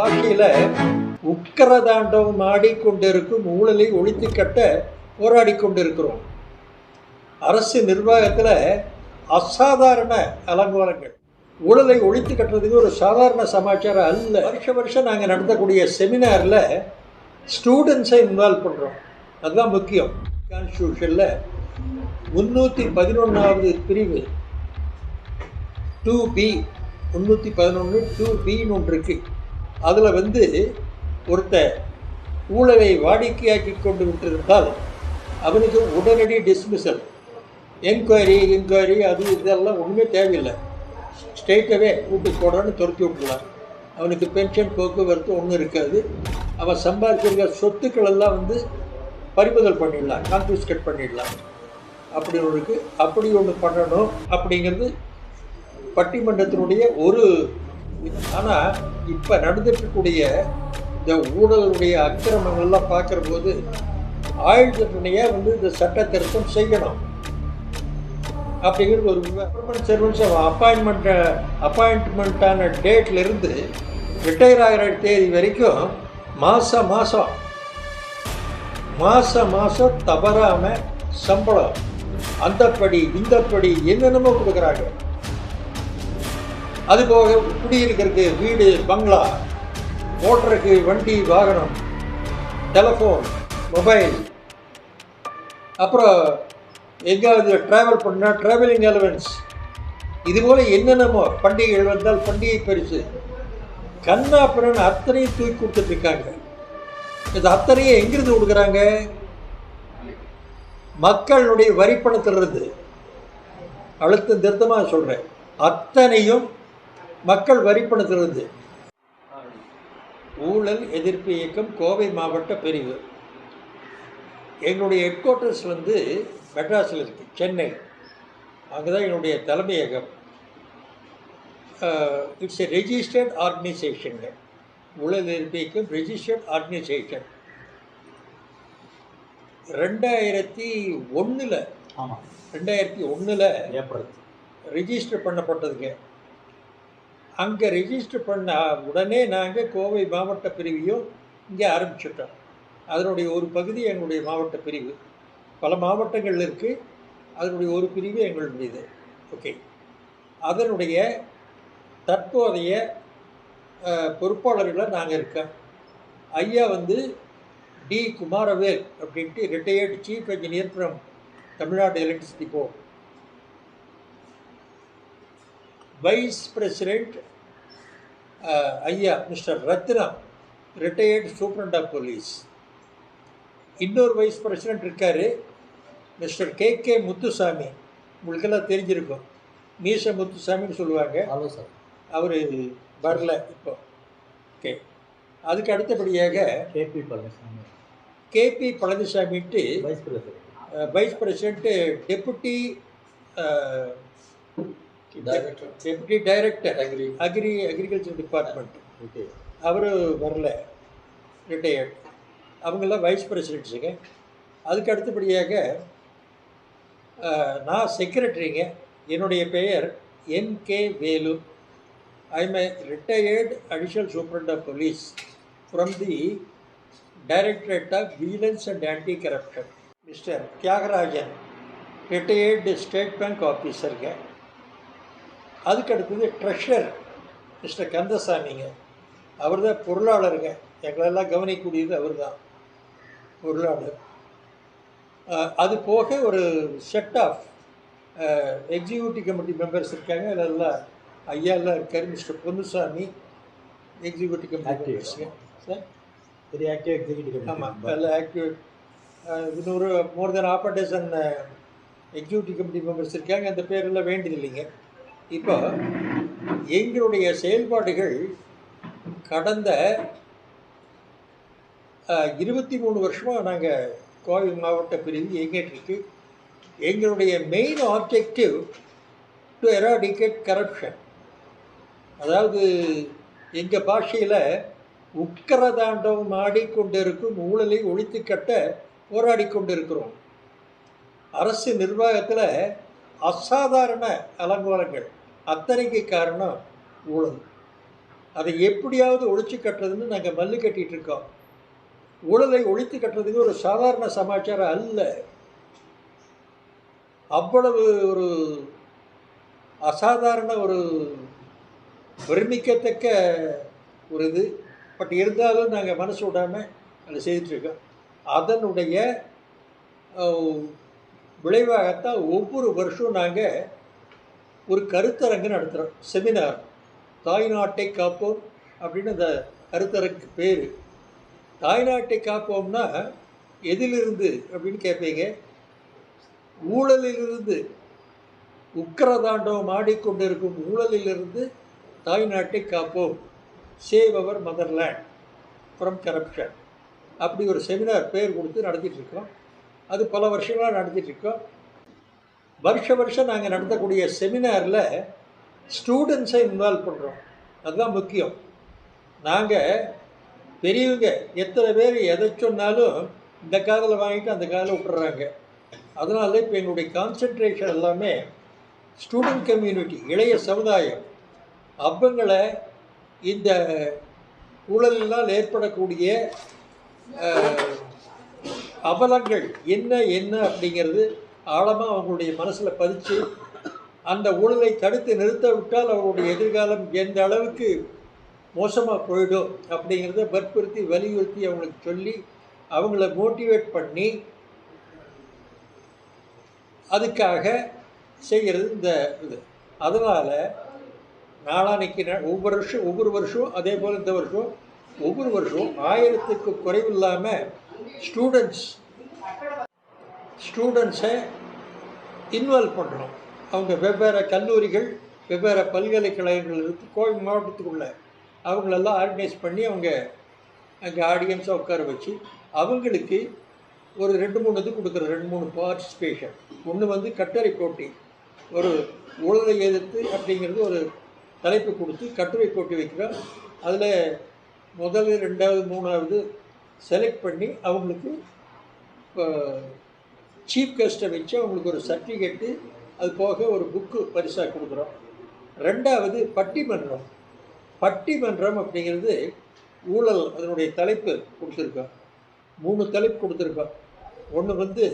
பாஷையில் உக்கிரதாண்டவம் ஆடிக்கொண்டிருக்கும் ஊழலை ஒழித்து கட்ட போராடி கொண்டிருக்கிறோம். அரசு நிர்வாகத்தில் அசாதாரண அலங்கோலங்கள். ஊழலை ஒழித்து கட்டுறதுக்கு ஒரு சாதாரண சமாச்சாரம் அல்ல. வருஷம் நாங்கள் நடத்தக்கூடிய செமினாரில் ஸ்டூடெண்ட்ஸை இன்வால்வ் பண்ணுறோம். அதுதான் முக்கியம். கான்ஸ்டியூஷனில் 311வது பிரிவு 2B 311 2Bன்னு ஒன்று இருக்குது. அதில் ஒருத்தர் ஊழலை வாடிக்கையாக்கி கொண்டு விட்டிருந்தால் அவனுக்கு உடனடி டிஸ்மிசல், என்கொயரி அது இதெல்லாம் ஒன்றுமே தேவையில்லை. ஸ்ட்ரெயிட்டாகவே வீட்டுக்கு போடான்னு துரத்தி விட்டுலாம். அவனுக்கு பென்ஷன் போக்குவரத்து ஒன்றும் இருக்காது. அவன் சம்பாதிச்சிருக்கிற சொத்துக்கள் எல்லாம் பறிமுதல் பண்ணிடலாம், கான்ஃபிஸ்கேட் பண்ணிடலாம். அப்படி ஒன்று பண்ணணும் அப்படிங்கிறது பட்டிமன்றத்தினுடைய ஒரு. ஆனால் இப்போ நடந்துட்டுக்கூடிய இந்த ஊழலுடைய அக்கிரமங்கள்லாம் பார்க்குற போது ஆயுள் தண்டனையாக இந்த சட்ட திருத்தம் செய்யணும் அப்படிங்கிறது ஒரு கவர்மெண்ட் சர்வன்ஸ் அப்பாயின்மெண்ட்டான டேட்லேருந்து ரிட்டையர் ஆகிற தேதி வரைக்கும் மாதம் தவறாமல் சம்பளம் அந்தப்படி இந்தப்படி என்னென்னமோ கொடுக்குறாங்க. அதுபோக குடியிருக்கிறதுக்கு வீடு, பங்களா, ஓட்டுறதுக்கு வண்டி, வாகனம், டெலிஃபோன், மொபைல், அப்புறம் எங்கேயாவது ட்ராவல் பண்ணால் ட்ராவலிங் அலவன்ஸ், இதுபோல் என்னென்னமோ பண்டிகைகள் வந்தால் பண்டிகை பரிசு, கண்ணாப்பிரன் அத்தனையும் தூக்கி கொடுத்துட்ருக்காங்க. இது அத்தனையும் எங்கிருந்து கொடுக்குறாங்க? மக்களுடைய வரிப்பணத்திலிருந்து. அழுத்தம் திருத்தமாக சொல்கிறேன், அத்தனையும் மக்கள் வரிப்பணத்திலிருந்து. ஊழல் எதிர்ப்பு இயக்கம் கோவை மாவட்ட பிரிவு. எங்களுடைய ஹெட் குவார்ட்டர்ஸ் மெட்ராஸில் இருக்குது, சென்னை. அங்கே தான் என்னுடைய தலைமையகம். இட்ஸ் எ ரெஜிஸ்டர்ட் ஆர்கனைசேஷனுங்க. ஊழல் எதிர்ப்பு இயக்கம் ரெஜிஸ்டர்ட் ஆர்கனைசேஷன். 2001 ஏப்ரல் ரெஜிஸ்டர் பண்ணப்பட்டதுங்க. அங்கே ரெஜிஸ்டர் பண்ண உடனே நாங்கள் கோவை மாவட்ட பிரிவையும் இங்கே ஆரம்பிச்சிட்டோம். அதனுடைய ஒரு பகுதி எங்களுடைய மாவட்ட பிரிவு. பல மாவட்டங்கள் இருக்குது, அதனுடைய ஒரு பிரிவு எங்களுடையது. ஓகே, அதனுடைய தற்போதைய பொறுப்பாளர்களில் நாங்கள் இருக்கோம். ஐயா டி குமாரவேல் அப்படின்ட்டு retired chief engineer from Tamil Nadu electricity board. Vice president ஐயா mister Ratnam, retired superintendent of police. இன்னொரு வைஸ் பிரசிடெண்ட் இருக்கார், மிஸ்டர் கே முத்துசாமி. உங்களுக்கெல்லாம் தெரிஞ்சிருக்கும், மீச முத்துசாமின்னு சொல்லுவாங்க. Hello sir. அவர் வரல இப்போ. ஓகே, அதுக்கு அடுத்தபடியாக கேபி பழனிசாமின்ட்டு vice president deputy director agriculture department. அவர் வரல, ரிட்டையர்ட். அவங்கெல்லாம் வைஸ் பிரசிடெண்ட்ஸுங்க. அதுக்கு அடுத்தபடியாக நான் செக்ரட்டரிங்க. என்னுடைய பெயர் N.K. Velu. I am a retired additional superintendent of police from the directorate of vigilance and anti corruption. Mister Thiyagarajan, retired state bank ஆஃபீஸருங்க. அதுக்கு அடுத்தது ட்ரெஷரர் மிஸ்டர் கந்தசாமிங்க. அவர் தான் பொருளாளருங்க. எங்களெல்லாம் கவனிக்கக்கூடியது அவர் தான் பொருளாளர். அது போக ஒரு set of executive committee members இருக்காங்க. அதெல்லாம் ஐயாலாம் இருக்கார். மிஸ்டர் பொன்னுசாமி எக்ஸிக்யூட்டிவ் கமிட்டி மெம்பர்ஸுங்க. Sir very active executive committee. ஆமாம், நல்ல ஆக்டிவ். இன்னொரு more than 50 executive committee members இருக்காங்க. அந்த பேரெல்லாம் வேண்டியதில்லைங்க. இப்போ எங்களுடைய செயல்பாடுகள் கடந்த 23 வருஷமாக நாங்கள் கோவை மாவட்ட பிரிவு இயங்கிட்டுருக்கு. எங்களுடைய main objective to eradicate corruption. அதாவது எங்கள் பாஷையில் உக்கிரதாண்டவம் ஆடிக்கொண்டிருக்கும் ஊழலை ஒழித்து கட்ட போராடி கொண்டிருக்கிறோம். அரசு நிர்வாகத்தில் அசாதாரண அலங்கோலங்கள், அத்தனைக்கு காரணம் ஊழல். அதை எப்படியாவது ஒழிச்சு கட்டுறதுன்னு நாங்கள் மல்லு கட்டிகிட்டு இருக்கோம். ஊழலை ஒழித்து கட்டுறதுக்கு ஒரு சாதாரண சமாச்சாரம் அல்ல. அவ்வளவு ஒரு அசாதாரண ஒரு பிரமிக்கத்தக்க ஒரு இது. பட் இருந்தாலும் நாங்கள் மனசு விடாமல் அதை செய்துட்ருக்கோம். அதனுடைய விளைவாகத்தான் ஒவ்வொரு வருஷம் நாங்கள் ஒரு கருத்தரங்கு நடத்துகிறோம், செமினார். தாய்நாட்டை காப்போம் அப்படின்னு அந்த கருத்தரங்கு பேர். தாய்நாட்டை காப்போம்னா எதிலிருந்து அப்படின்னு கேட்பீங்க. ஊழலிலிருந்து, உக்கிரதாண்டவம் ஆடிக்கொண்டிருக்கும் ஊழலிலிருந்து தாய்நாட்டை காப்போம், save our motherland from corruption. அப்படி ஒரு செமினார் பேர் கொடுத்து நடத்திட்டுருக்கோம். அது பல வருஷங்களாக நடத்திட்டுருக்கோம். வருஷம் நாங்கள் நடத்தக்கூடிய செமினாரில் ஸ்டூடெண்ட்ஸை இன்வால்வ் பண்ணுறோம். அதுதான் முக்கியம். நாங்கள் பெரியவங்க எத்தனை பேர் எதை சொன்னாலும் இந்த காதில் வாங்கிட்டு அந்த காதில் விட்டுறாங்க. அதனால இப்போ எங்களுடைய கான்சன்ட்ரேஷன் எல்லாமே ஸ்டூடெண்ட் கம்யூனிட்டி, இளைய சமுதாயம். அவங்கள இந்த ஊழலினால் ஏற்படக்கூடிய அவலங்கள் என்ன அப்படிங்கிறது ஆழமாக அவங்களுடைய மனசில் பதித்து அந்த ஊழலை தடுத்து நிறுத்த விட்டால் அவங்களுடைய எதிர்காலம் எந்த அளவுக்கு மோசமாக போயிடும் அப்படிங்கிறத வற்புறுத்தி வலியுறுத்தி அவங்களுக்கு சொல்லி அவங்கள மோட்டிவேட் பண்ணி அதுக்காக செய்கிறது இந்த இது. அதனால் நாளான்னைக்கு ஒவ்வொரு வருஷம் அதே போல் இந்த வருஷம் ஒவ்வொரு வருஷம் 1000க்கு குறைவில்லாமல் ஸ்டூடெண்ட்ஸை இன்வால்வ் பண்ணுறோம். அவங்க வெவ்வேறு கல்லூரிகள், வெவ்வேறு பல்கலைக்கழகங்கள் இருக்குது கோவை மாவட்டத்துக்குள்ளே. அவங்களெல்லாம் ஆர்கனைஸ் பண்ணி அவங்க அங்கே ஆடியன்ஸாக உட்கார வச்சு அவங்களுக்கு ஒரு 2-3 இது கொடுக்குற 2-3 பார்ட்டிசிபேஷன். ஒன்று கட்டுரை போட்டி, ஒரு ஊழலை எதிர்த்து அப்படிங்கிறது ஒரு தலைப்பு கொடுத்து கட்டுரை போட்டி வைக்கிறோம். அதில் முதல் 2வது 3வது செலக்ட் பண்ணி அவங்களுக்கு சீஃப் கெஸ்ட்டை வச்சு அவங்களுக்கு ஒரு சர்டிஃபிகேட்டு, அது போக ஒரு புக்கு பரிசாக கொடுக்குறோம். 2வது பட்டிமன்றம் அப்படிங்கிறது ஊழல், அதனுடைய தலைப்பு கொடுத்துருக்கோம். 3 தலைப்பு கொடுத்துருக்கோம். ஒன்று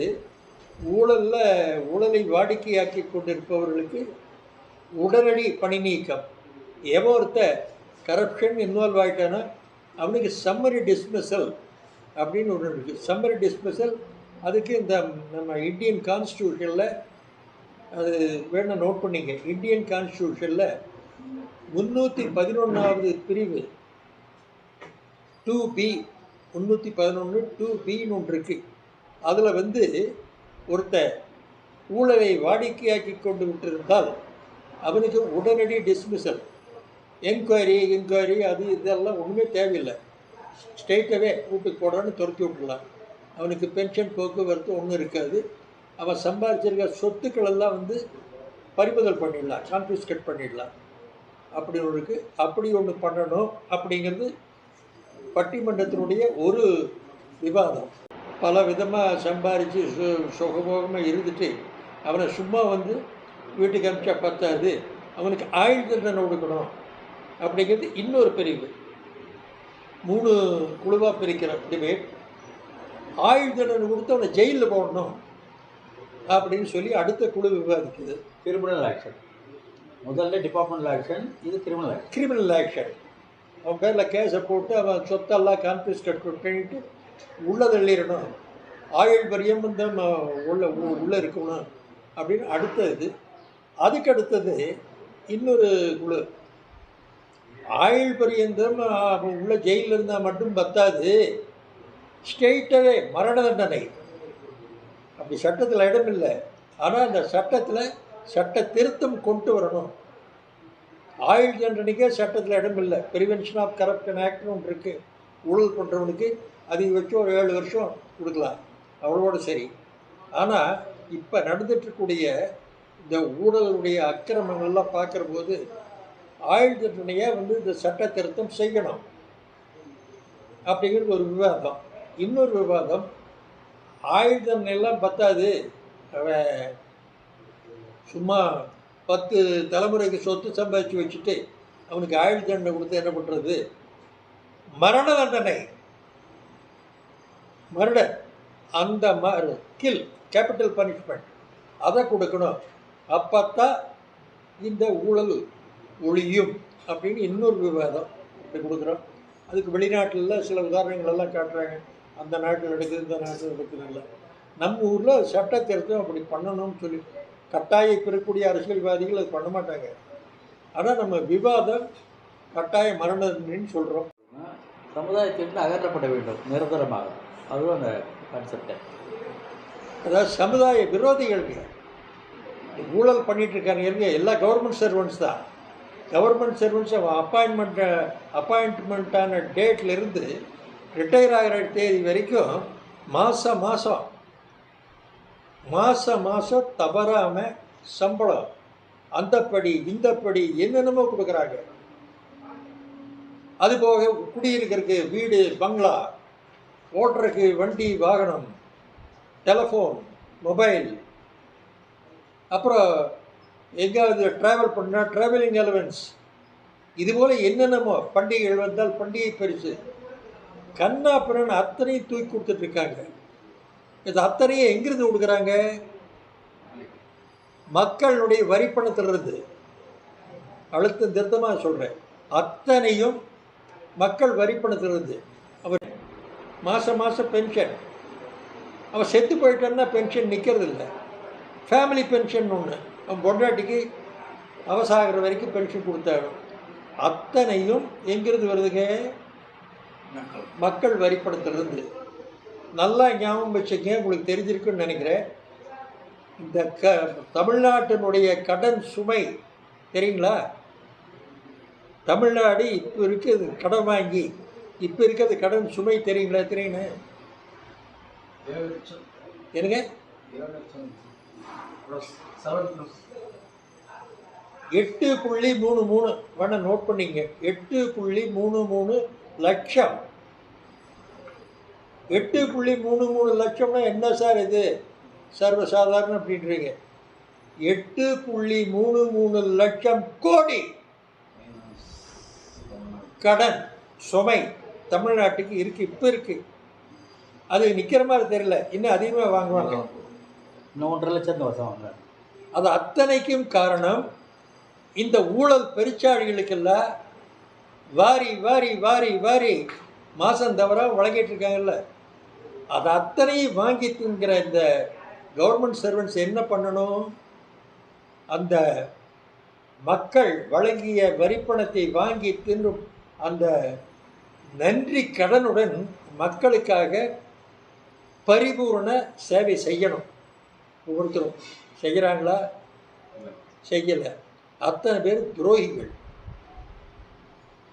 ஊழலை வாடிக்கையாக்கி கொண்டிருப்பவர்களுக்கு உடனடி பணி நீக்கம். எவன் ஒருத்த கரப்ஷன் இன்வால்வ் ஆகிட்டானா அவனுக்கு சம்மரி டிஸ்மிசல் அப்படின்னு ஒன்று இருக்குது. சம்மரி டிஸ்மிசல் அதுக்கு இந்த நம்ம இந்தியன் கான்ஸ்டியூஷனில், அது வேணும் நோட் பண்ணிங்க, இந்தியன் கான்ஸ்டியூஷனில் 311வது பிரிவு 2B 311 2Bன்னு ஒன்று இருக்குது. அதில் ஒருத்த ஊழலை வாடிக்கையாக்கி கொண்டு விட்டிருந்தால் அவனுக்கு உடனடி டிஸ்மிசல், என்கொயரி அது இதெல்லாம் ஒன்றுமே தேவையில்லை. ஸ்ட்ரெயிட்டாகவே வீட்டுக்கு போடான்னு துரத்தி விட்டுடலாம். அவனுக்கு பென்ஷன், போக்குவரத்து ஒன்றும் இருக்காது. அவன் சம்பாதிச்சிருக்க சொத்துக்களெல்லாம் பறிமுதல் பண்ணிடலாம், கான்ஃபிஸ்கேட் பண்ணிடலாம். அப்படி ஒன்று பண்ணணும் அப்படிங்கிறது பட்டிமன்றத்தினுடைய ஒரு விவாதம். பல விதமாக சம்பாதிச்சு சுகபோகமாக இருந்துட்டு அவனை சும்மா வீட்டுக்கு அனுப்பிச்சா பத்தாது, அவனுக்கு ஆயுள் தண்டனை கொடுக்கணும் அப்படிங்கிறது இன்னொரு பிரிவு. 3 குழுவாக பிரிக்கிற டிபேட். ஆயுள் தண்டனை கொடுத்து அவனை ஜெயிலில் போடணும் அப்படின்னு சொல்லி அடுத்த குழு விவாதிக்குது. Criminal action. முதல்ல டிபார்ட்மெண்டல் ஆக்ஷன், இது கிரிமினல் ஆக்ஷன். அவன் பேரில் கேஸை போட்டு அவன் சொத்தெல்லாம் கான்ஃபிஸ்கேட் பண்ணிட்டு உள்ளே தள்ளிடணும், ஆயுள் பரியம் உள்ளே இருக்கணும் அப்படின்னு அடுத்தது. அதுக்கு அடுத்தது இன்னொரு குழு. ஆயுள் பரியந்தம் உள்ள ஜெயிலில் இருந்தால் மட்டும் பத்தாது, ஸ்ட்ரெயிட்டாகவே மரண தண்டனை. அப்படி சட்டத்தில் இடம் இல்லை. ஆனால் அந்த சட்டத்தில் சட்ட திருத்தம் கொண்டு வரணும். ஆயுள் தண்டனைக்கே சட்டத்தில் இடம் இல்லை. ப்ரிவென்ஷன் ஆஃப் கரப்ஷன் ஆக்ட்னு ஒன்று இருக்குது. ஊழல் பண்ணுறவனுக்கு அதிகபட்சம் ஒரு 7 வருஷம் கொடுக்கலாம், அவ்வளோட சரி. ஆனால் இப்போ நடந்துட்டுருக்கூடிய இந்த ஊழலுடைய அக்கிரமங்கள்லாம் பார்க்குற போது ஆயுள் தண்டனையை இந்த சட்ட திருத்தம் செய்யணும் அப்படிங்கிறது ஒரு விவாதம். இன்னொரு விவாதம், ஆயுள் தண்டனையெல்லாம் பத்தாது, அவன் சும்மா 10 தலைமுறைக்கு சொத்து சம்பாதிச்சு வச்சுட்டு அவனுக்கு ஆயுள் தண்டனை கொடுத்து என்ன பண்ணுறது? மரண தண்டனை, மர்டர், அந்த கில், கேபிட்டல் பனிஷ்மெண்ட் அதை கொடுக்கணும். அப்போத்தான் இந்த ஊழல் ஒழியும் அப்படின்னு இன்னொரு விவாதம் இப்படி கொடுக்குறோம். அதுக்கு வெளிநாட்டில் சில உதாரணங்கள் எல்லாம் காட்டுறாங்க. அந்த நாட்டில் நடக்குது, இந்த நாட்டில் நடக்குது இல்லை. நம்ம ஊரில் சட்ட திருத்தம் அப்படி பண்ணணும்னு சொல்லி கட்டாயம் இப்போ இருக்கக்கூடிய அரசியல்வாதிகள் அது பண்ண மாட்டாங்க. ஆனால் நம்ம விவாதம் கட்டாய மரண தண்டனைன்னு சொல்கிறோம். சமுதாயத்திலிருந்து அகற்றப்பட வேண்டும் நிரந்தரமாக, அதுவும் அந்த கான்செப்டை. அதாவது சமுதாய விரோதிகளுக்கு ஊழல் பண்ணிகிட்டு இருக்காங்க. எல்லா கவர்மெண்ட் சர்வெண்ட்ஸ் தான். கவர்மெண்ட் சர்வெண்ட்ஸ் அப்பாயின்ட்மெண்ட்டான டேட்லேருந்து ரிட்டையர் ஆகிற தேதி வரைக்கும் மாதம் மாதம் தவறாமல் சம்பளம் அந்தப்படி இந்தப்படி என்னென்னமோ கொடுக்குறாங்க. அதுபோக குடியிருக்கிறதுக்கு வீடு, பங்களா, ஓட்டுறதுக்கு வண்டி, வாகனம், டெலிஃபோன், மொபைல், அப்புறம் எங்கேயாவது ட்ராவல் பண்ணால் ட்ராவலிங் அலவன்ஸ், இதுபோல் என்னென்னமோ பண்டிகைகள் வந்தால் பண்டிகை பரிசு, கண்ணா பிறன் அத்தனையும் தூக்கி கொடுத்துட்ருக்காங்க. இது அத்தனையும் எங்கிருந்து கொடுக்குறாங்க? மக்களுடைய வரிப்பணத்திலிருந்து. அழுத்தம் திருத்தமாக சொல்கிறேன், அத்தனையும் மக்கள் வரிப்பணத்திலிருந்து. அவர் மாதம் பென்ஷன், அவன் செத்து போயிட்டான்னா பென்ஷன் நிற்கிறது இல்லை. ஃபேமிலி பென்ஷன் ஒன்று, அவன் பொண்டாட்டிக்கு அவசாகிற வரைக்கும் பென்ஷன் கொடுத்தாங்க. அத்தனையும் எங்கிருந்து வருதுங்க? மக்கள் வரிப்பணத்திலிருந்து. நல்லா ஞாபகம் வச்சுக்க, உங்களுக்கு தெரிஞ்சிருக்குன்னு நினைக்கிறேன். இந்த தமிழ்நாட்டினுடைய கடன் சுமை தெரியுங்களா? தமிழ்நாடு இப்போ இருக்குது கடன் வாங்கி, இப்போ இருக்கிறது கடன் சுமை தெரியுங்களா? தெரியுங்க என்னங்க? 8.33 வேணா நோட் பண்ணிங்க. 8.33 லட்சம். 8.33 லட்சம்னா என்ன சார் இது சர்வசாதாரண அப்படின்றீங்க? 8.33 லட்சம் கோடி கடன் சுமை தமிழ்நாட்டுக்கு இருக்குது. இப்போ இருக்குது. அது நிற்கிற மாதிரி தெரியல, இன்னும் அதிகமாக வாங்குவாங்க. இன்னும் 1.5 லட்சம் வருஷம் வாங்க. அது அத்தனைக்கும் காரணம் இந்த ஊழல் பெருச்சாழிகளுக்கெல்லாம் வாரி வாரி வாரி வாரி மாதம் தவிர வழங்கிட்டு இருக்காங்கல்ல. அது அத்தனையும் வாங்கி தின்கிற இந்த கவர்மெண்ட் சர்வெண்ட்ஸ் என்ன பண்ணணும்? அந்த மக்கள் வழங்கிய வரிப்பணத்தை வாங்கி தின்னும் அந்த நன்றி கடனுடன் மக்களுக்காக பரிபூர்ண சேவை செய்யணும். ஒவ்வொருத்தரும் செய்கிறாங்களா? செய்யலை. அத்தனை பேர் துரோகிகள்.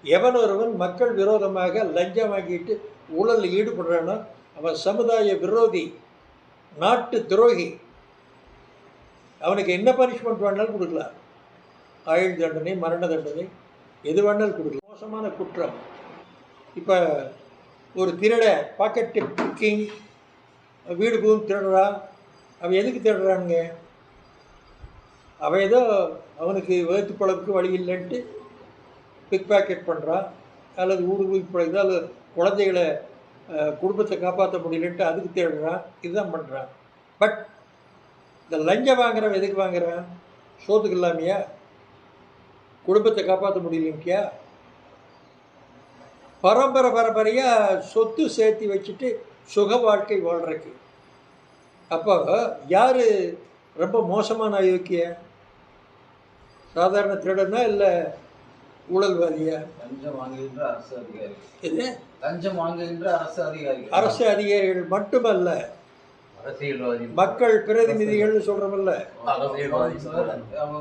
எவனொருவன் மக்கள் விரோதமாக லஞ்சம் வாங்கிட்டு ஊழலில் ஈடுபடுறானோ அவன் சமுதாய விரோதி, நாட்டு துரோகி. அவனுக்கு என்ன பனிஷ்மெண்ட் வேணாலும் கொடுக்கலாம். ஆயுள் தண்டனை, மரண தண்டனை, எது வேணாலும் கொடுக்கலாம். மோசமான குற்றம். இப்போ ஒரு திருட பாக்கெட் பிக்கிங், வீடு பூந்து திருடுறான். அவன் எதுக்கு திருடுறானுங்க? அவன் ஏதோ அவனுக்கு வயிற்று பழப்புக்கு வழி இல்லைன்ட்டு பிக் பாக்கெட் பண்ணுறான், அல்லது ஊடுருவி பிழைக்குது, அல்லது குழந்தைகளை குடும்பத்தை காப்பாற்ற முடியலன்ட்டு அதுக்கு தேடுறான். இதுதான் பண்ணுறான். பட் இந்த லஞ்சம் வாங்குறவன் எதுக்கு வாங்குறான்? சோத்துக்கு இல்லாமையா? குடும்பத்தை காப்பாற்ற முடியலன்ட்டியா? பரம்பரையாக சொத்து சேர்த்து வச்சுட்டு சுக வாழ்க்கை வாழ்றதுக்கு. அப்போ யார் ரொம்ப மோசமான அயோக்கிய? சாதாரண திருடனா இல்லை ஊழல்வாதியா? லஞ்சம் வாங்குகின்ற அரசு அதிகாரி. இது லஞ்சம் வாங்குகின்ற அரசு அதிகாரி. அரசு அதிகாரிகள் மட்டுமல்ல, அரசியல்வாதி, மக்கள் பிரதிநிதிகள்னு சொல்கிறோம்ல,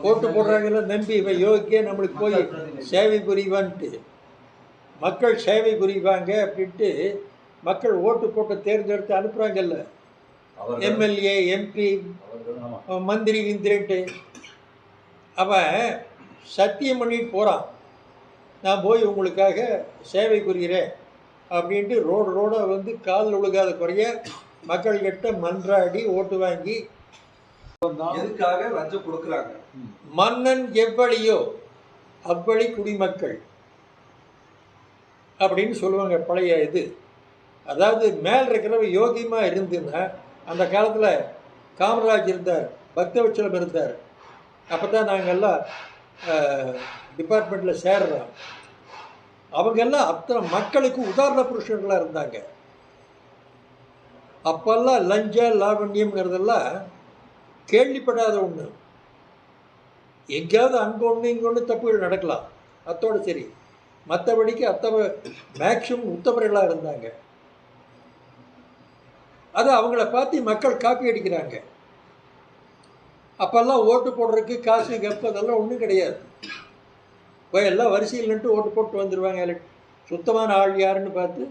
ஓட்டு போடுறாங்கல்ல, நம்பி இவன் யோகிக்கே நம்மளுக்கு போய் சேவை புரிவான்ட்டு, மக்கள் சேவை புரிவாங்க அப்படின்ட்டு மக்கள் ஓட்டு போட்டு தேர்ந்தெடுத்து அனுப்புகிறாங்கல்ல, எம்எல்ஏ, எம்பி, மந்திரி, இந்திரன்ட்டு. அவன் சத்தியம் பண்ணிட்டு போகிறான், நான் போய் உங்களுக்காக சேவை புரிகிறேன் அப்படின்ட்டு ரோடாக வந்து காலில் ஒழுகாத குறைய மக்கள்கிட்ட மன்றாடி ஓட்டு வாங்கி எதுக்காக லஞ்சம் கொடுக்குறாங்க? மன்னன் எவ்வளியோ அவ்வழி குடிமக்கள் அப்படின்னு சொல்லுவாங்க பழைய இது. அதாவது மேல் இருக்கிறவ யோகியமாக இருந்துன்னா, அந்த காலத்தில் காமராஜ் இருந்தார், பக்தவச்சலம் இருந்தார். அப்போ தான் நாங்கள் எல்லாம் டிபார்ட்மெண்ட்டில் சேர்றோம். அவங்கெல்லாம் அத்தனை மக்களுக்கு உதாரண புருஷர்களாக இருந்தாங்க. அப்போல்லாம் லஞ்ச லாவண்யம்ங்கிறதெல்லாம் கேள்விப்படாத ஒன்று. எங்கேயாவது அங்கே ஒன்று இங்கே ஒன்று தப்புகள் நடக்கலாம், அத்தோடு சரி. மற்றபடிக்கு மேக்சிமம் உத்தமர்களாக இருந்தாங்க. அது அவங்கள பார்த்து மக்கள் காப்பி அடிக்கிறாங்க. அப்போல்லாம் ஓட்டு போடுறதுக்கு காசு கப்பு அதெல்லாம் ஒன்றும் கிடையாது. இப்போ எல்லாம் வரிசையில் நின்று ஓட்டு போட்டு வந்துடுவாங்க. சுத்தமான ஆள் யாருன்னு பார்த்து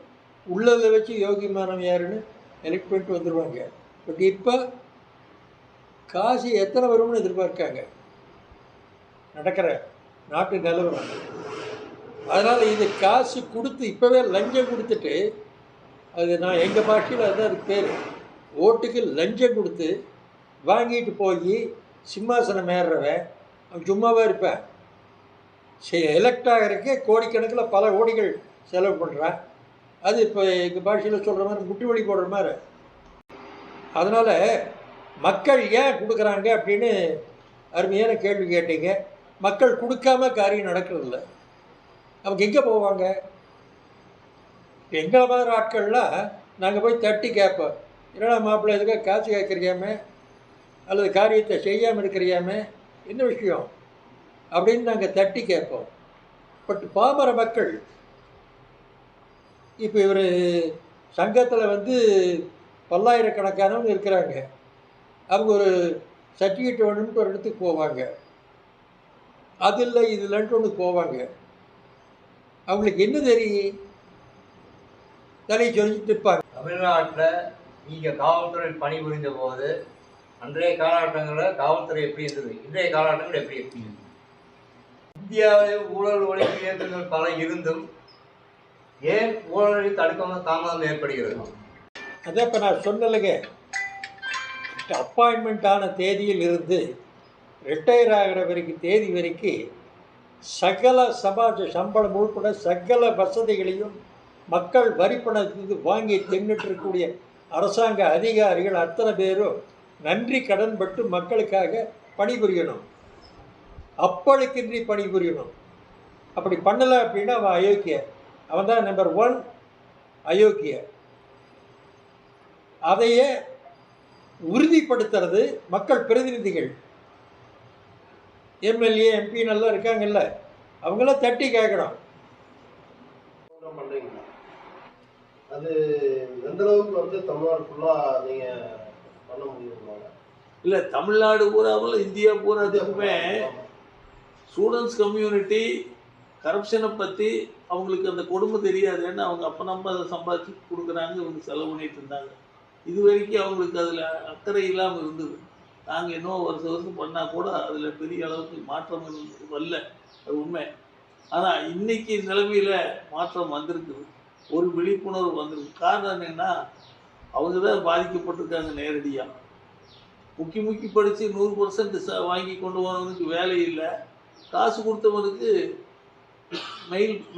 உள்ளதை வச்சு யோகியமானவன் யாருன்னு எலெக்ட் பண்ணிட்டு வந்துடுவாங்க. பட் இப்போ காசு எத்தனை வரும்னு எதிர்பார்க்காங்க நடக்கிற நாட்டு நிலவரம். அதனால் இது காசு கொடுத்து இப்போவே லஞ்சம் கொடுத்துட்டு, அது நான் எங்கள் பாஷையில் அதுதான் அதுக்கு பேர், ஓட்டுக்கு லஞ்சம் கொடுத்து வாங்கிட்டு போய் சிம்மாசனம் ஏறுறவன் அவன் சும்மாவாக இருப்பேன். எலெக்ட் ஆகிறதுக்கே கோடிக்கணக்கில் பல கோடிகள் செலவு பண்ணுறான். அது இப்போ எங்கள் பாஷையில் சொல்கிற மாதிரி முட்டி வழி போடுற மாதிரி. அதனால் மக்கள் ஏன் கொடுக்குறாங்க அப்படின்னு அருமையான கேள்வி கேட்டீங்க. மக்கள் கொடுக்காம காரியம் நடக்கிறதில்ல. அவங்க எங்கே போவாங்க? எங்களை மாதிரி ஆட்கள்லாம் நாங்கள் போய் தட்டி கேட்போம், என்னடா மாப்பிள்ளை எதுக்காக காசு கேட்குறியாமே, அல்லது காரியத்தை செய்யாமல் இருக்கிறியாமே, என்ன விஷயம் அப்படின்னு நாங்கள் தட்டி கேட்போம். பட் பாமர மக்கள் இப்போ இவர் சங்கத்தில் பல்லாயிரக்கணக்கானவங்க இருக்கிறாங்க. அவங்க ஒரு சர்டிஃபிகேட் வேணும்னு ஒரு இடத்துக்கு போவாங்க. அது இல்லை இது இல்லைன்ட்டு ஒன்று போவாங்க. அவங்களுக்கு என்ன தெரியும்? தலை சொல்லிட்டு இருப்பாங்க. தமிழ்நாட்டில் நீங்கள் காவல்துறை பணிபுரிந்த போது அன்றைய காலகட்டங்களில் காவல்துறை எப்படி இருந்தது, இன்றைய காலகட்டங்கள் எப்படி இருக்கு? இந்தியாவில் ஊழல் ஒழிப்பு இயக்கங்கள் பல இருந்தும் ஏன் ஊழலை தடுக்க தாமதம் ஏற்படுகிறது? அதான் இப்போ நான் சொன்னலைங்க, அப்பாயின்மெண்ட் ஆன தேதியில் இருந்து ரிட்டையர் ஆகிற வரைக்கும் தேதி வரைக்கும் சகல சமாஜ சம்பளம் உள்பட சகல வசதிகளையும் மக்கள் வரிப்பணத்துக்கு வாங்கி தின்னுட்டு இருக்கக்கூடிய அரசாங்க அதிகாரிகள் அத்தனை பேரும் நன்றி கடன் பட்டு மக்களுக்காக பணிபுரியணும். அப்பளுக்கின்றி பணிபுரியணும். அப்படி பண்ணலை அப்படின்னா அவன் அயோக்கிய. அவன் தான் நம்பர் 1 அயோக்கிய. அதையே உறுதிப்படுத்துறது மக்கள் பிரதிநிதிகள், எம்எல்ஏ எம்பி நல்லா இருக்காங்கல்ல, அவங்களாம் தட்டி கேட்கணும். பண்றீங்களா? அது எந்த அளவுக்கு தமிழ்நாடு ஃபுல்லாக நீங்கள் பண்ண முடியுங்களா? இல்லை, தமிழ்நாடு பூராவில் இந்தியா பூராத்துக்குமே ஸ்டூடெண்ட்ஸ் கம்யூனிட்டி கரப்ஷனை பற்றி அவங்களுக்கு அந்த கொடுமை தெரியாது. ஏன்னா அவங்க அப்போ நம்ம அதை சம்பாதிச்சு கொடுக்குறாங்க, இவங்க செலவு பண்ணிட்டு இருந்தாங்க. இது வரைக்கும் அவங்களுக்கு அதில் அக்கறை இல்லாமல் இருந்தது. நாங்கள் இன்னும் வருஷம் பண்ணால் கூட அதில் பெரிய அளவுக்கு மாற்றம் வரல, அது உண்மை. ஆனால் இன்னைக்கு நிலைமையில் மாற்றம் வந்திருக்குது, ஒரு விழிப்புணர்வு வந்திருக்கு. காரணம் என்னென்னா, அவங்க தான் பாதிக்கப்பட்டிருக்காங்க நேரடியாக. முக்கி படித்து 100% வாங்கி கொண்டு போனவனுக்கு வேலை இல்லை, காசு கொடுத்தவனுக்கு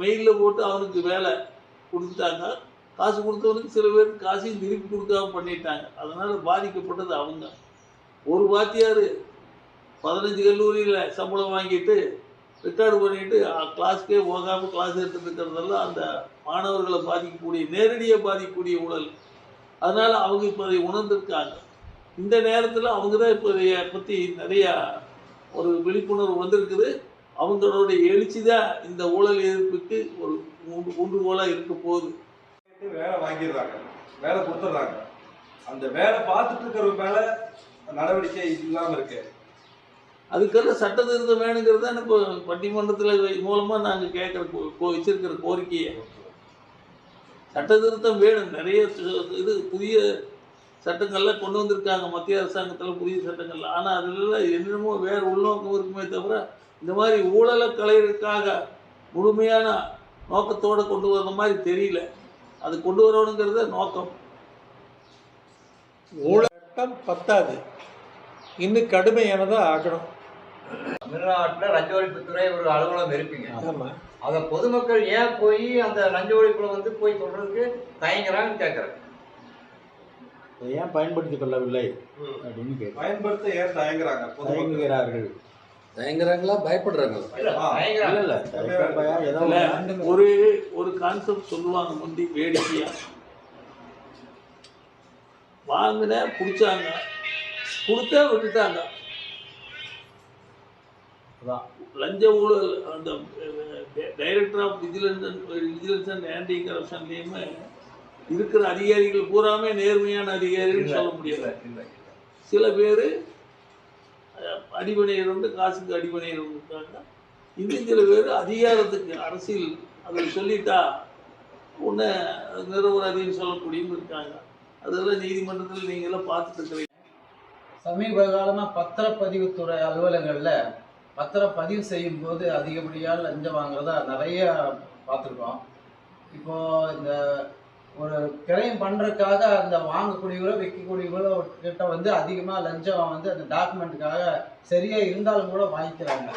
மெயிலில் போட்டு அவனுக்கு வேலை கொடுத்துட்டாங்க. காசு கொடுத்தவனுக்கு சில பேருக்கு காசையும் திருப்பி கொடுக்காம பண்ணிட்டாங்க. அதனால் பாதிக்கப்பட்டது அவங்க. ஒரு வாத்தியார் 15 கல்லூரியில் சம்பளம் வாங்கிட்டு ரெக்கார்டு பண்ணிட்டு கிளாஸ்க்கே போகாமல் கிளாஸ் எடுத்துட்டு இருக்கிறதெல்லாம் அந்த மாணவர்களை பாதிக்கக்கூடிய, நேரடியாக பாதிக்கக்கூடிய ஊழல். அதனால் அவங்க இப்போ அதை உணர்ந்திருக்காங்க. இந்த நேரத்தில் அவங்க தான் இப்போ இதை பற்றி நிறையா ஒரு விழிப்புணர்வு வந்திருக்குது. அவங்களுடைய எழுச்சி தான் இந்த ஊழல் எதிர்ப்புக்கு ஒரு ஊன்றுகோலாக இருக்க போகுது. வேலை வாங்கிடுறாங்க, வேலை கொடுத்துட்றாங்க. அந்த வேலை பார்த்துட்டு இருக்கிறவங்க மேலே நடவடிக்கை இல்லாமல் இருக்கு. அதுக்கெல்லாம் சட்ட திருத்தம் வேணுங்கிறது தான் இப்போ பட்டிமன்றத்தில் மூலமாக நாங்கள் கேட்குற வச்சிருக்கிற கோரிக்கையை. சட்ட திருத்தம் வேணும். நிறைய இது புதிய சட்டங்கள்லாம் கொண்டு வந்திருக்காங்க மத்திய அரசாங்கத்தில், புதிய சட்டங்கள். ஆனால் அதில் என்னென்னமோ வேறு உள்நோக்கம் இருக்குமே தவிர இந்த மாதிரி ஊழலை களையிறதுக்காக முழுமையான நோக்கத்தோடு கொண்டு வர மாதிரி தெரியல. அது கொண்டு வரணுங்கிறத நோக்கம். ஊழல் சட்டம் பத்தாது, இன்னும் கடுமையானதாக ஆகணும். தமிழ்நாட்டில் லஞ்ச ஒழிப்புத்துறை ஒரு அலுவலகம் இருக்குங்க. ஆமாம். அதை பொதுமக்கள் ஏன் போய் அந்த லஞ்ச ஒழிப்புல வந்து போய் சொல்றதுக்கு தயங்குறாங்கன்னு கேட்குறேன். அதை ஏன் பயன்படுத்திக் கொள்ளவில்லை அப்படின்னு கேட்க பயன்படுத்த ஏன் தயங்குறாங்க பொதுமக்கள்? தயங்குகிறார்கள். தயங்குறாங்களா பயப்படுறாங்களா? இல்ல தயங்குறாங்க. இல்ல ஏதோ இல்ல, ஒரு கான்செப்ட் சொல்லுவாங்க முந்தி வேடிக்கையா. வாங்கின பிடிச்சாங்க, கொடுத்தா விட்டுட்டாங்க. அதான் லஞ்ச ஊழல் அந்த director of vigilance and anti கரப்ஷன்லேயுமே இருக்கிற அதிகாரிகள் பூராமே நேர்மையான அதிகாரிகள் சொல்ல முடியல. சில பேர் அடிபணியர் வந்து காசுக்கு அடிபணியர் இருக்காங்க. இன்னும் சில பேர் அதிகாரத்துக்கு அரசியல் அதில் சொல்லிட்டா உன்னை நிரபராதின்னு சொல்லக்கூடியவங்க இருக்காங்க. அதெல்லாம் நீதிமன்றத்தில் நீங்களாம் பார்த்துட்டு இருக்கிறீங்க. சமீப காலமாக பத்திரப்பதிவுத்துறை அலுவலகங்களில் பத்திரப்பதிவு செய்யும் போது அதிகப்படியாக லஞ்சம் வாங்குறதா நிறைய பார்த்துருக்கோம். இப்போது இந்த ஒரு கிரைம் பண்ணுறதுக்காக அந்த வாங்கக்கூடியவரோ விற்கக்கூடியவரோ கிட்ட வந்து அதிகமாக லஞ்சம் வந்து அந்த டாக்குமெண்ட்டுக்காக சரியாக இருந்தாலும் கூட வாங்கிக்கிறாங்க.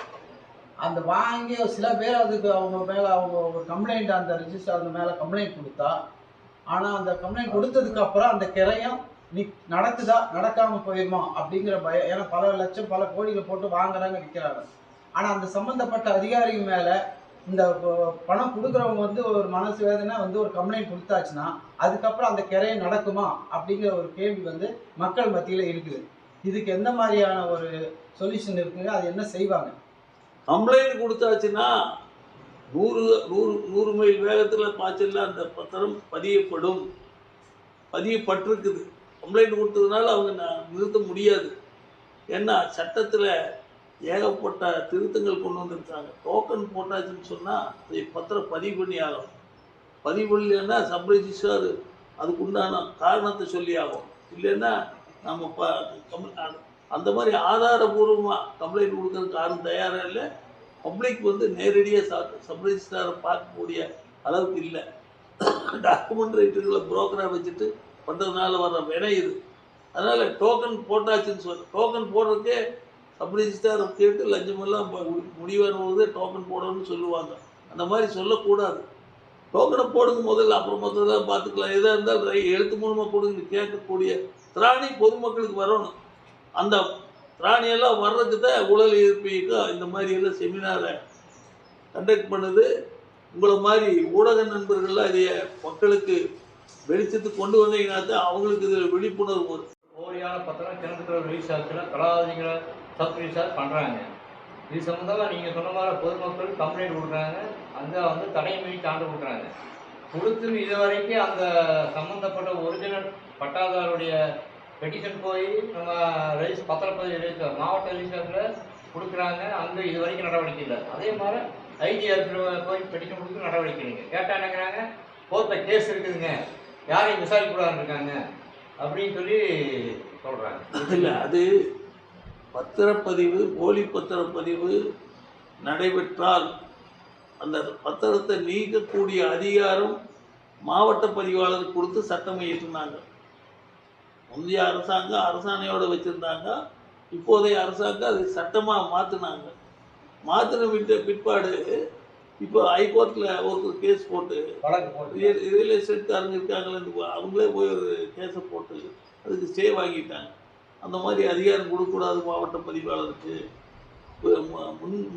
அந்த வாங்கி சில பேர் அதுக்கு அவங்க மேலே அவங்க ஒரு கம்ப்ளைண்ட் அந்த ரிஜிஸ்டர் அந்த மேலே கம்ப்ளைண்ட் கொடுத்தா, ஆனால் அந்த கம்ப்ளைண்ட் கொடுத்ததுக்கப்புறம் அந்த கிரையம் நடக்குதா நடக்காமல் போயிடுமா அப்படிங்கிற பயம். ஏன்னா பல லட்சம் பல கோடிகள் போட்டு வாங்குறாங்க விற்கிறாங்க. ஆனால் அந்த சம்மந்தப்பட்ட அதிகாரிகள் மேலே இந்த பணம் கொடுக்குறவங்க வந்து ஒரு மனசு வேதனை வந்து ஒரு கம்ப்ளைண்ட் கொடுத்தாச்சுன்னா அதுக்கப்புறம் அந்த கிரையம் நடக்குமா அப்படிங்கிற ஒரு கேள்வி வந்து மக்கள் மத்தியில் இருக்குது. இதுக்கு எந்த மாதிரியான ஒரு சொல்யூஷன் இருக்குங்க? அது என்ன செய்வாங்க? கம்ப்ளைண்ட் கொடுத்தாச்சுன்னா 100 மைல் வேகத்தில் பாய்ச்சலில் அந்த பத்திரம் பதியப்பட்டிருக்குது. கம்ப்ளைண்ட் கொடுத்ததுனால அவங்க நிறுத்த முடியாது. ஏன்னா சட்டத்தில் ஏகப்பட்ட திருத்தங்கள் கொண்டு வந்திருக்காங்க. டோக்கன் போட்டாச்சுன்னு சொன்னால் அதை பத்திரம் பதிவு பண்ணி ஆகும். பதிவு பண்ணலைன்னா சப் ரெஜிஸ்ட்ரார் அதுக்கு உண்டான காரணத்தை சொல்லி ஆகும். இல்லைன்னா நம்ம அந்த மாதிரி ஆதாரபூர்வமாக கம்ப்ளைண்ட் கொடுக்கறதுக்கு யாரும் தயாராக இல்லை. பப்ளிக் வந்து நேரடியாக சப் ரெஜிஸ்ட்ராரை பார்க்கக்கூடிய அளவுக்கு இல்லை. டாக்குமெண்ட் ரைட்டர்களை புரோக்கராக வச்சுட்டு பண்ணுறதுனால வர்ற வினை இது. அதனால் டோக்கன் போட்டாச்சுன்னு டோக்கன் போடுறதுக்கே சப் ரெஜிஸ்ட்ராரை கேட்டு லஞ்சமெல்லாம் முடிவான போது டோக்கன் போடணும்னு சொல்லுவாங்க. அந்த மாதிரி சொல்லக்கூடாது. டோக்கனை போடுங்க முதல்ல, அப்புறம் மொத்தம் பார்த்துக்கலாம். எதாக இருந்தாலும் எழுத்து மூலமாக கொடுங்க கேட்கக்கூடிய திராணி பொதுமக்களுக்கு வரணும். அந்த திராணியெல்லாம் வர்றதுக்கு தான் ஊழல் எதிர்ப்பு இந்த மாதிரி எல்லாம் செமினாரை கண்டக்ட் பண்ணுது. உங்களை மாதிரி ஊடக நண்பர்கள்லாம் இதைய மக்களுக்கு வெளிச்சத்துக்கு கொண்டு வந்தீங்கன்னா தான் அவங்களுக்கு இதில் விழிப்புணர்வு வரும். போலியான பத்திரம் கிணத்துக்குள்ள ரிலீஸ் ஆச்சுன்னா கலாவதிகளை சப் ரிலீஸாக பண்ணுறாங்க. இது சம்மந்தமாக நீங்கள் சொன்ன மாதிரி பொதுமக்கள் கம்ப்ளைண்ட் கொடுக்குறாங்க. அங்கே வந்து தடை மீறி தாண்டு கொடுக்குறாங்க. கொடுத்து இது வரைக்கும் அந்த சம்மந்தப்பட்ட ஒரிஜினல் பட்டாதாருடைய பெட்டிஷன் போய் நம்ம பத்திரப்பதிவு ரிஜிஸ்டர் மாவட்ட ரிஜிஸ்டரில் கொடுக்குறாங்க. அங்கே இது வரைக்கும் நடவடிக்கை இல்லை. அதே மாதிரி ஐஜிஆர்பியில் போய் பெட்டிஷன் கொடுத்து நடவடிக்கை இல்லைங்க. கேட்டால் என்னங்கிறாங்க, கோர்ட்டில் கேஸ் இருக்குதுங்க, யாரையும் விசாரிக்கூடாதுன்னு இருக்காங்க அப்படின்னு சொல்லி சொல்கிறாங்க. இல்லை, அது பத்திரப்பதிவு போலி பத்திரப்பதிவு நடைபெற்றால் அந்த பத்திரத்தை நீக்கக்கூடிய அதிகாரம் மாவட்ட பதிவாளருக்கு கொடுத்து சட்டம் இயற்றினாங்க. முந்தைய அரசாங்கம் அரசாணையோடு வச்சுருந்தாங்க. இப்போதைய அரசாங்கம் அது சட்டமாக மாற்றினாங்க. மாற்றின பிற்பாடு இப்போ ஹைகோர்ட்டில் ஒருத்தர் கேஸ் போட்டு ரியல் எஸ்டேட்காரங்க இருக்காங்களே அவங்களே போய் ஒரு கேஸை போட்டு அதுக்கு ஸ்டே வாங்கிட்டாங்க. அந்த மாதிரி அதிகாரம் கொடுக்கக்கூடாது மாவட்ட பதிவாளருக்கு,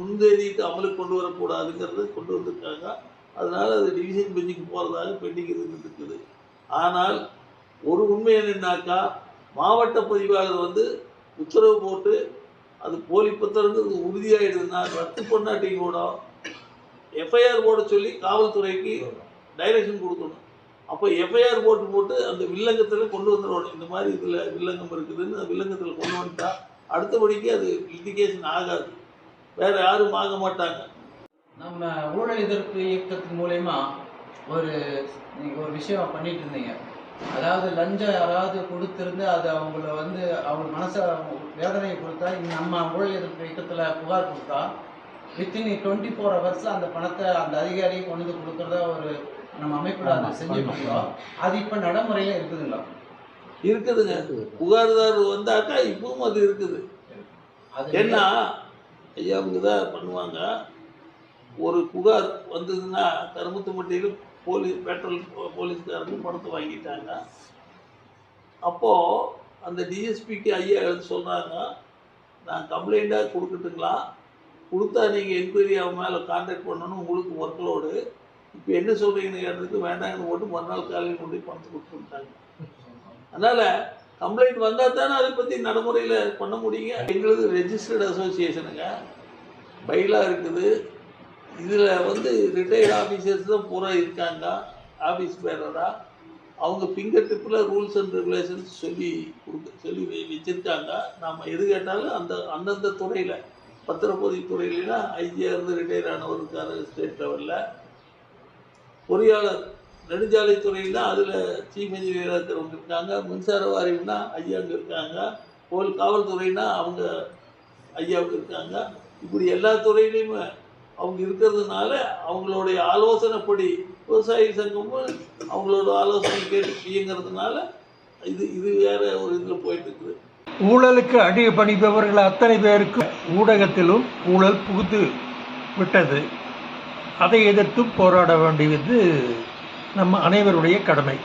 முன்தேதிக்கு அமலுக்கு கொண்டு வரக்கூடாதுங்கிறத கொண்டு வந்திருக்காங்க. அதனால் அது டிவிஷன் பெஞ்சுக்கு போகிறதாக பெண்டிங் இருக்குது. ஆனால் ஒரு உண்மை என்னன்னாக்கா, மாவட்ட பதிவாளர் வந்து உத்தரவு போட்டு அது போலி பத்திரங்கிறது உறுதியாகிடுதுன்னா ரத்து பண்ணாட்டியும் கூட எஃப்ஐஆர் போட சொல்லி காவல்துறைக்கு டைரக்ஷன் கொடுக்கணும். அப்போ எஃப்ஐஆர் போட்டு அந்த வில்லங்கத்தில் கொண்டு வந்துடணும். இந்த மாதிரி இதில் வில்லங்கம் இருக்குதுன்னு அந்த வில்லங்கத்தில் கொண்டு வந்துட்டா அடுத்தபடிக்கு அது லிட்டிகேஷன் ஆகாது, வேறு யாரும் ஆக மாட்டாங்க. நம்ம ஊழல் எதிர்ப்பு இயக்கத்தின் மூலயமா நீங்கள் ஒரு விஷயம் பண்ணிட்டு இருந்தீங்க. அதாவது லஞ்சம் யாராவது கொடுத்துருந்து அது அவங்கள வந்து அவங்க மனசை வேதனையை கொடுத்தா, நம்ம ஊழல் எதிர்ப்பு இயக்கத்தில் புகார் கொடுத்தா வித்தின் 24 ஹவர்ஸில் அந்த பணத்தை அந்த அதிகாரியை கொண்டு வந்து கொடுக்குறதா ஒரு நம்ம அமைப்பில் அதை செஞ்சுருக்கோம். அது இப்போ நடைமுறையில் இருக்குதுங்களா? இருக்குதுங்க. புகார்தார் வந்தாக்கா இப்பவும் அது இருக்குது. ஏன்னா ஐயாவுக்கு தான் பண்ணுவாங்க. ஒரு புகார் வந்ததுன்னா கருமத்துப்பட்டியில் பெட்ரோல் போலீஸ்காரங்க பணத்தை வாங்கிட்டாங்க. அப்போது அந்த டிஎஸ்பிக்கு ஐயா எழுதி சொல்கிறாங்க, நான் கம்ப்ளைண்ட்டாக கொடுக்கட்டுங்களா, கொடுத்தா நீங்கள் என்கொயரி அவன் மேலே கான்டாக்ட் பண்ணணும், உங்களுக்கு ஒர்க்லோடு, இப்போ என்ன சொல்கிறீங்கன்னு கேட்டதுக்கு வேண்டாங்கன்னு போட்டு மறுநாள் காலையில் கொண்டு போய் பணத்தை கொடுத்துட்டாங்க. அதனால் கம்ப்ளைண்ட் வந்தால் தானே அதை பற்றி நடைமுறையில் பண்ண முடியுங்க. எங்களுக்கு ரெஜிஸ்டர்டு அசோசியேஷனுங்க, பைலா இருக்குது. இதில் வந்து ரிட்டையர்டு ஆஃபீஸர்ஸ் தான் பூரா இருக்காங்க ஆஃபீஸ் பேரராக. அவங்க ஃபிங்கர் டிப்பில் ரூல்ஸ் அண்ட் ரெகுலேஷன்ஸ் சொல்லி வச்சுருக்காங்க. நாம் எது கேட்டாலும் அந்தந்த துறையில், பத்திரப்பதிவு துறையிலனா ஐஜியாக இருந்து ரிட்டையர் ஆனவர் இருக்கார் ஸ்டேட் லெவலில், பொறியாளர் நெடுஞ்சாலைத்துறையில்னா அதில் சீஃப் இன்ஜினியராக இருக்கிறவங்க இருக்காங்க, மின்சார வாரியம்னா ஐயாங்க இருக்காங்க, காவல்துறைனா அவங்க ஐயாவுக்கு இருக்காங்க. இப்படி எல்லா துறையிலையுமே அவங்க இருக்கிறதுனால அவங்களுடைய ஆலோசனைப்படி விவசாய சங்கமும் அவங்களோட ஆலோசனை கேட்டு இயங்கிறதுனால இது வேற ஒரு இதில் போயிட்டு இருக்குது. ஊழலுக்கு அடிபணிபவர்கள் அத்தனை பேருக்கு ஊடகத்திலும் ஊழல் புகுந்து விட்டது. அதை எதிர்த்து போராட வேண்டியது நம்ம அனைவருடைய கடமை.